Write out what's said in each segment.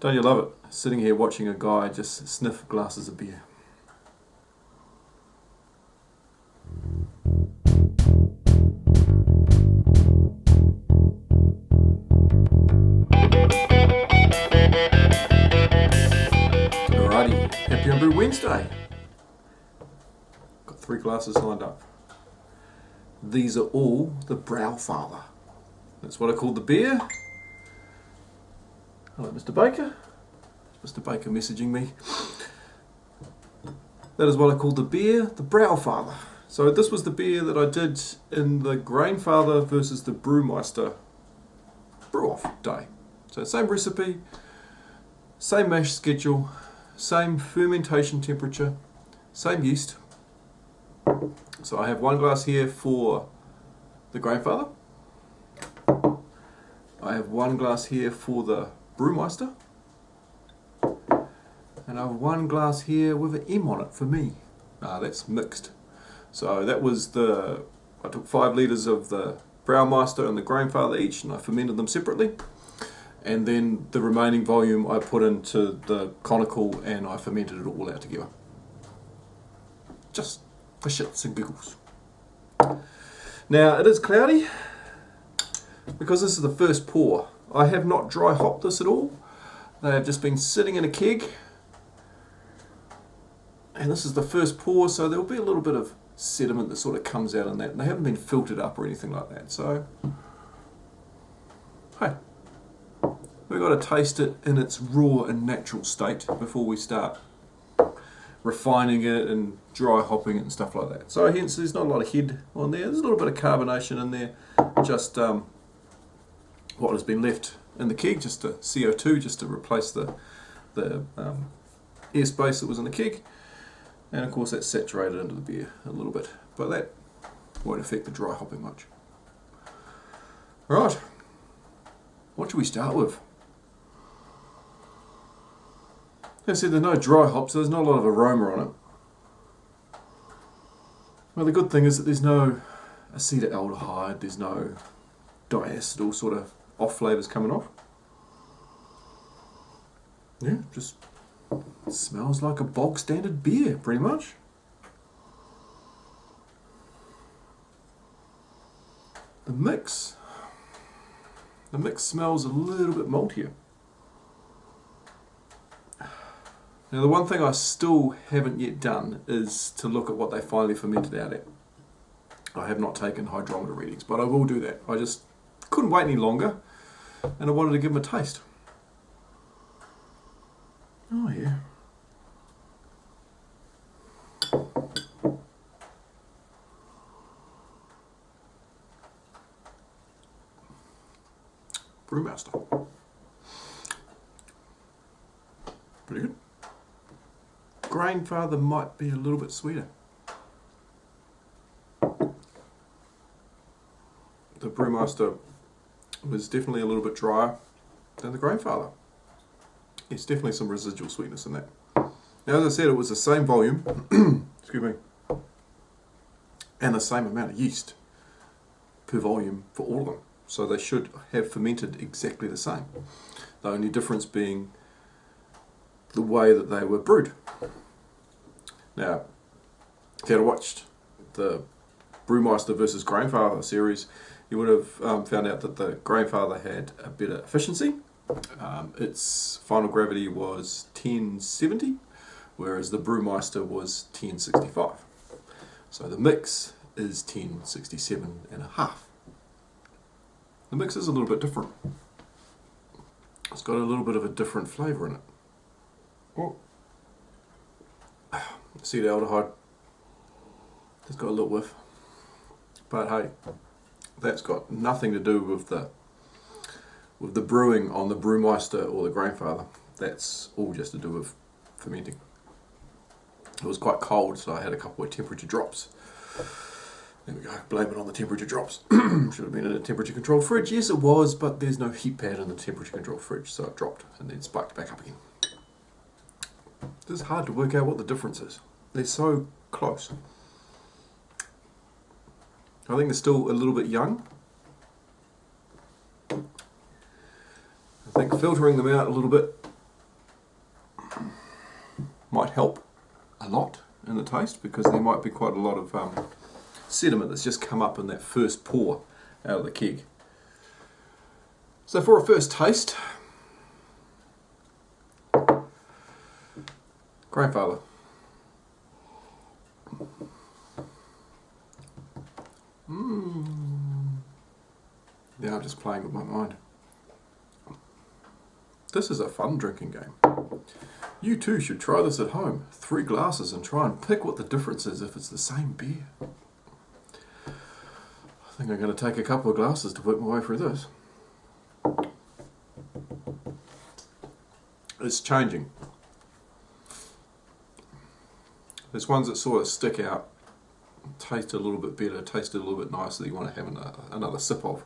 Don't you love it? Sitting here watching a guy just sniff glasses of beer. Alrighty, happy Homebrew Wednesday. Got 3 glasses lined up. These are all the BrauFather. That's what I call the beer. Hello, Mr. Baker. Mr. Baker messaging me. That is what I call the beer, the BrauFather. So this was the beer that I did in the Grainfather versus the Braumeister brew-off day. So same recipe, same mash schedule, same fermentation temperature, same yeast. So I have 1 glass here for the Grainfather. I have 1 glass here for the Braumeister. And I have 1 glass here with an M on it for me. That's mixed. So that was I took 5 litres of the Braumeister and the Grainfather each, and I fermented them separately. And then the remaining volume I put into the conical and I fermented it all out together. Just for shits and giggles. Now it is cloudy because this is the first pour. I have not dry hopped this at all. They have just been sitting in a keg. And this is the first pour, so there will be a little bit of sediment that sort of comes out in that. And they haven't been filtered up or anything like that. So, hey, we've got to taste it in its raw and natural state before we start refining it and dry hopping it and stuff like that. So hence there's not a lot of head on there. There's a little bit of carbonation in there. Just what has been left in the keg, just the CO2, just to replace the airspace that was in the keg. And of course that's saturated into the beer a little bit, but that won't affect the dry hopping much. Right, what should we start with? As I said, there's no dry hops, so there's not a lot of aroma on it. Well, the good thing is that there's no acetaldehyde, there's no diacetyl sort of off flavours coming off. Yeah, just smells like a bog standard beer, pretty much. The mix smells a little bit maltier. Now the one thing I still haven't yet done is to look at what they finally fermented out at. I have not taken hydrometer readings, but I will do that. I just couldn't wait any longer and I wanted to give them a taste. Oh yeah. Braumeister. Pretty good. Grainfather might be a little bit sweeter. The Braumeister was definitely a little bit drier than the Grainfather. It's definitely some residual sweetness in that. Now, as I said, it was the same volume, excuse me, and the same amount of yeast per volume for all of them. So they should have fermented exactly the same. The only difference being the way that they were brewed. Now, if you had watched the Braumeister versus Grainfather series, you would have found out that the Grainfather had a better efficiency. Its final gravity was 1070, whereas the Braumeister was 1065. So the mix is 1067.5. The mix is a little bit different. It's got a little bit of a different flavour in it. Oh. Acetaldehyde. It's got a little whiff. But hey, that's got nothing to do with the brewing on the Braumeister or the Grainfather. That's all just to do with fermenting. It was quite cold, so I had a couple of temperature drops. There we go, blame it on the temperature drops. Should have been in a temperature controlled fridge. Yes it was, but there's no heat pad in the temperature controlled fridge, so it dropped and then spiked back up again. It's hard to work out what the difference is. They're so close. I think they're still a little bit young. I think filtering them out a little bit might help a lot in the taste, because there might be quite a lot of sediment that's just come up in that first pour out of the keg. So for a first taste, Grainfather. Now I'm just playing with my mind. This is a fun drinking game. You too should try this at home. 3 glasses and try and pick what the difference is if it's the same beer. I think I'm going to take a couple of glasses to work my way through this. It's changing. There's ones that sort of stick out, taste a little bit better, taste a little bit nicer, that you want to have another sip of.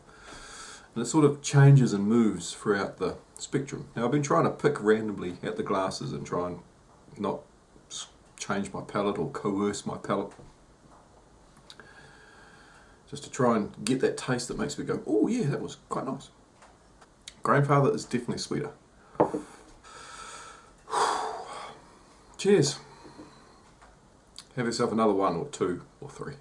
And it sort of changes and moves throughout the spectrum. Now I've been trying to pick randomly at the glasses and try and not change my palate or coerce my palate, just to try and get that taste that makes me go, oh yeah, that was quite nice. Grainfather is definitely sweeter. Cheers. Have yourself another 1 or 2 or 3.